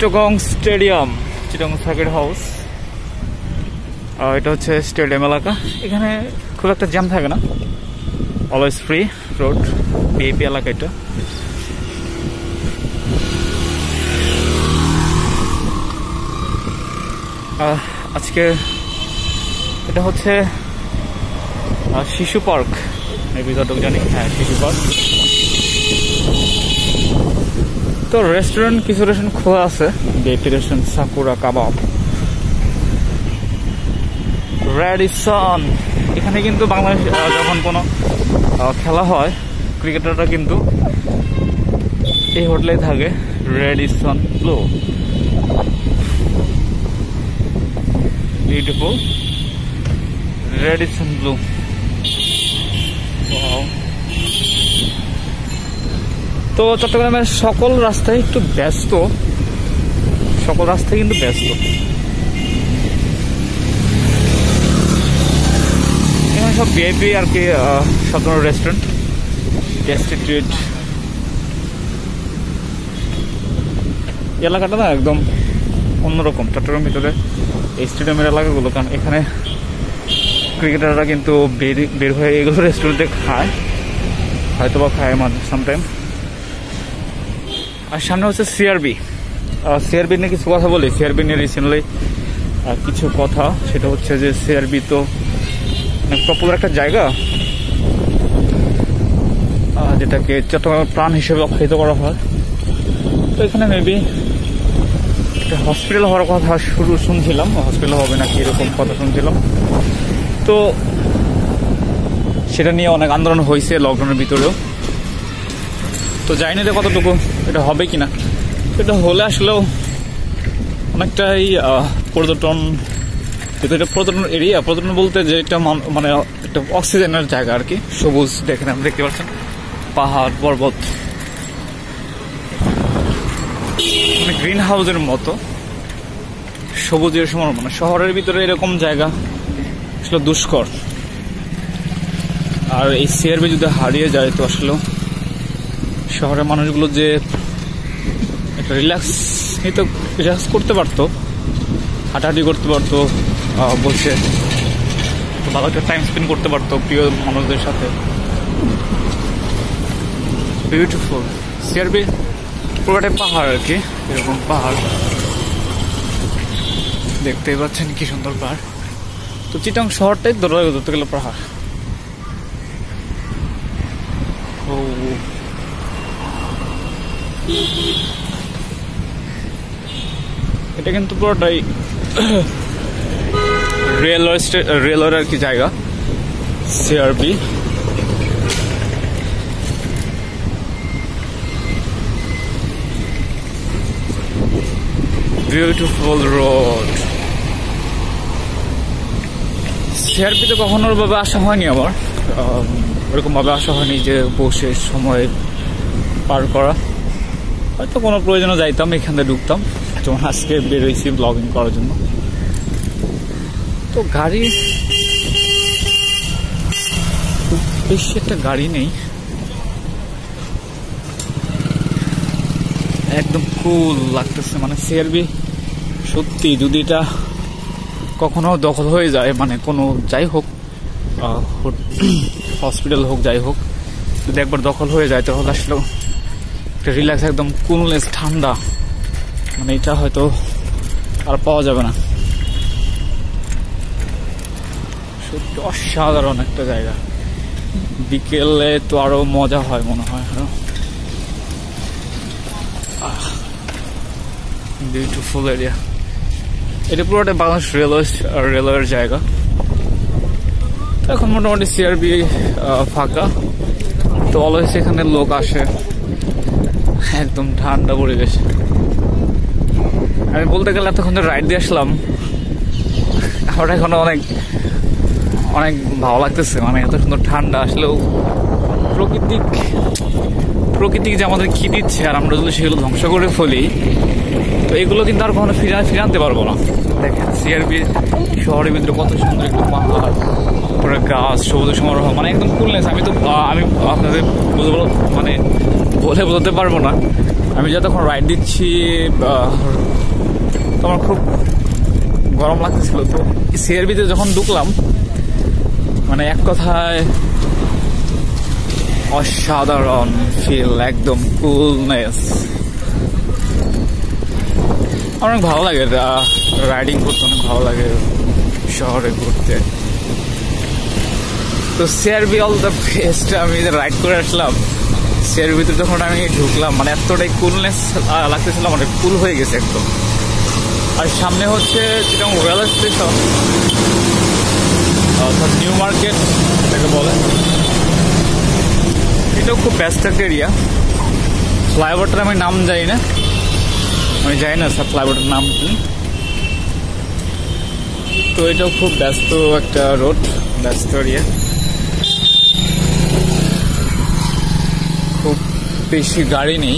Chittagong stadium, Chittagong circuit house. এটা হচ্ছে stadium এলাকা। এখানে খুব একটা জ্যাম থাকে না, অলওয়েজ ফ্রি রোড, বিএপি এলাকা এটা। আজকে এটা হচ্ছে শিশু পার্ক, মেবি যতটুকু জানি, হ্যাঁ শিশু পার্ক। তো রেস্টুরেন্ট, কিছু রেস্টুরেন্ট খোলা আছে, বিএপি রেস্টুরেন্ট, সাকুরা কাবাব, রেডিসন। এখানে কিন্তু বাংলাদেশ যখন কোনো খেলা হয়, ক্রিকেটাররা কিন্তু এই হোটেলেই থাকে, Radisson blue. Beautiful Radisson blue. তো চট্টগ্রামের সকল রাস্তায় একটু ব্যস্ত, সকল রাস্তায় কিন্তু ব্যস্ত। এখানে সব ভিআইপি আর কি, সব ধরনের রেস্টুরেন্ট, টেস্টি ট্রিট। এলাকাটা না একদম অন্যরকম চট্টগ্রামের ভিতরে এই স্টেডিয়ামের এলাকাগুলো, কারণ এখানে ক্রিকেটাররা কিন্তু বের হয়ে এগুলো রেস্টুরেন্টে খায়, হয়তো বা খায় সামটাইম। আর সামনে হচ্ছে সিআরবি। সিআরবি নিয়ে কিছু কথা বলি। সিআরবি নিয়ে রিসেন্টলি কিছু কথা, সেটা হচ্ছে যে সিআরবি তো অনেক পপুলার একটা জায়গা, যেটাকে চট্টগ্রামের প্রাণ হিসেবে আখ্যায়িত করা হয়। তো এখানে মেবি একটা হসপিটাল হওয়ার কথা শুনছিলাম, হসপিটাল হবে নাকি এরকম কথা শুনছিলাম। তো সেটা নিয়ে অনেক আন্দোলন হয়েছে লকডাউনের ভিতরেও। তো জানি না কতটুকু এটা হবে কিনা। এটা হলে আসলেও অনেকটাই পর্যটন, যেহেতু এটা পর্যটন এরিয়া, পর্যটন বলতে যে এটা মানে একটা অক্সিজেনের জায়গা আর কি। সবুজ দেখেন, আপনি দেখতে পাচ্ছেন পাহাড় পর্বত, মানে গ্রিন হাউসের মতো সবুজের সমান। মানে শহরের ভিতরে এরকম জায়গা আসলে দুষ্কর। আর এই সিআরবি যদি হারিয়ে যায় তো আসলে শহরের মানুষগুলো যে একটা রিল্যাক্স করতে পারতো, হাঁটাহাঁটি করতে পারতো, বসে ভালো একটা টাইম স্পেন্ড করতে পারতো প্রিয় মানুষদের সাথে। বিউটিফুল সিআরবি, পুরোটাই পাহাড় আর কি, এরকম পাহাড় দেখতেই পাচ্ছেন, কি সুন্দর পাহাড়। তো চিটাং শহরটাই ধরতে গেলে পাহাড়। এটা কিন্তু পুরোটাই রেলওয়ের আর কি জায়গা, সিআরবি। Beautiful road. সিআরবিতে কখনো ভাবে আসা হয়নি আমার, ওরকম ভাবে আসা হয়নি যে বসে সময় পার করা। হয়তো কোনো প্রয়োজনে যাইতাম, এখান থেকে ঢুকতাম, যেমন আজকে বেরোইছি ব্লগিং করার জন্য। তো গাড়ি বেশি একটা গাড়ি নেই, একদম কুল লাগতেছে। মানে সিআরবি সত্যি যদি এটা কখনো দখল হয়ে যায়, মানে কোনো যাই হোক, হসপিটাল হোক যাই হোক, যদি একবার দখল হয়ে যায় তাহলে আসলে একটা রিল্যাক্স, একদম কুলনেস, ঠান্ডা, মানে এটা হয়তো আর পাওয়া যাবে না। সত্যি অসাধারণ একটা জায়গা। বিকেলে তো আরো মজা হয় মনে হয়। Beautiful area. এটা পুরোটা বাংলাদেশ রেলওয়ের জায়গা। এখন মোটামুটি সিআরবি ফাঁকা, তো অলওয়েজ এখানে লোক আসে, একদম ঠান্ডা পরিবেশ। আমি বলতে গেলে এতক্ষণ রাইড দিয়ে আসলাম, আমার এখন অনেক ভালো লাগতেছে। মানে এত সুন্দর ঠান্ডা, আসলেও প্রকৃতিক যে আমাদের কি দিচ্ছে, আর আমরা যদি সেগুলো ধ্বংস করে ফেলি তো এগুলো কিন্তু আর কখনো ফিরে আনতে পারবো না। দেখেন সিআরবি শহরের ভিতরে কত সুন্দর একটু পাহাড়, পুরো গাছ, সবুজ সমারোহ, মানে একদম কুলনেস। আমি আপনাদের বলে বোঝাতে পারবো না। আমি যতক্ষণ রাইড দিচ্ছি তো আমার খুব গরম লাগতেছিল। তো সিআরবিতে যখন ঢুকলাম, মানে এক কথায় অসাধারণ ফিল, একদম কুলনেস। অনেক ভালো লাগে রাইডিং করতে, অনেক ভালো লাগে শহরে ঘুরতে। তো সিআরবি অল দ্য বেস্ট। আমি রাইড করে আসলাম, সিআরবিতে যখন আমি ঢুকলাম মানে এতটাই কুলনেস লাগতেছিল, মানে কুল হয়ে গেছে একদম। আর সামনে হচ্ছে চিটাগং রেল স্টেশন, অর্থাৎ নিউ মার্কেট এটাকে বলে। এটাও খুব ব্যস্ত একটা এরিয়া। ফ্লাইওভারটার আমি নাম জানি না, আমি জানি না স্যার ফ্লাইওভারটার নাম কি। তো এটাও খুব ব্যস্ত একটা রোড, ব্যস্ত এরিয়া। খুব বেশি গাড়ি নেই।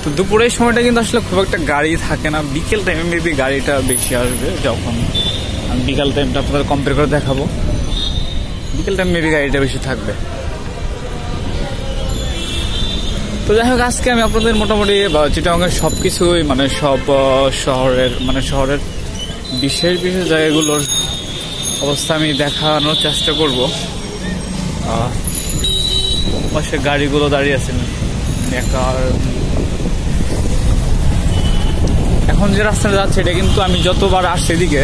তো দুপুরের সময়টা কিন্তু আসলে খুব একটা গাড়ি থাকে না। বিকেল টাইমে মেবি গাড়িটা বেশি আসবে, যখন আমি বিকেল টাইমটা আপনাদের কম্পেয়ার করে দেখাবো। বিকেল টাইম মেবি গাড়িটা বেশি থাকবে। তো যাই হোক, আজকে আমি আপনাদের মোটামুটি চিটাগংয়ের সব কিছুই, মানে সব শহরের বিশেষ বিশেষ জায়গাগুলোর অবস্থা আমি দেখানোর চেষ্টা করব। পাশে গাড়িগুলো দাঁড়িয়ে আছে, এখন যে রাস্তাটা যাচ্ছে এটা কিন্তু আমি যতবার আসছি এদিকে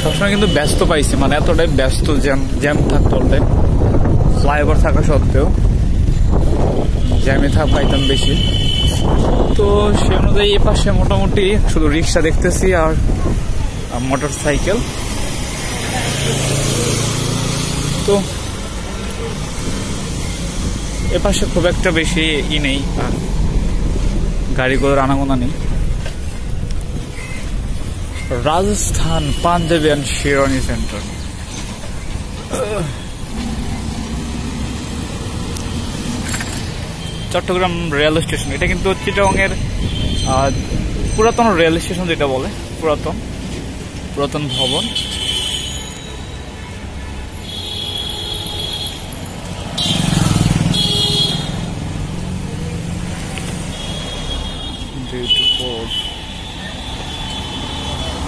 সবসময় কিন্তু ব্যস্ত পাইছি, মানে এতটাই ব্যস্ত, জ্যাম থাকতো অলটাই। ফ্লাইওভার থাকা সত্ত্বেও জ্যামে পাইতাম বেশি। তো সে অনুযায়ী এ পাশে মোটামুটি শুধু রিক্সা দেখতেছি আর মোটর সাইকেল। তো এ পাশে খুব একটা বেশি নেই, গাড়িগুলোর আনাগোনা নেই। Rajasthan Punjabi and sherwani centre. Chattogram rail station, এটা কিন্তু চিটাগংয়ের পুরাতন রেল স্টেশন যেটা বলে, পুরাতন ভবন।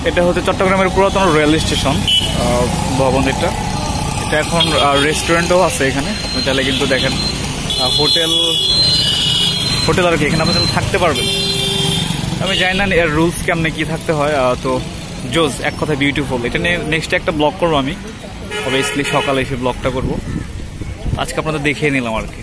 এটা হচ্ছে চট্টগ্রামের পুরাতন রেল স্টেশন ভবন। এটা এখন রেস্টুরেন্টও আছে এখানে, আপনি চাইলে কিন্তু দেখেন হোটেল আর কি, এখানে আপনি থাকতে পারবেন। আমি জানি না এর রুলস কেমনে কি থাকতে হয়। তো জোস, এক কথা বিউটিফুল। এটা নিয়ে নেক্সট একটা ব্লগ করবো আমি, অবভিয়াসলি সকালে এসে ব্লগটা করবো। আজকে আপনাদের দেখিয়ে নিলাম আর কি।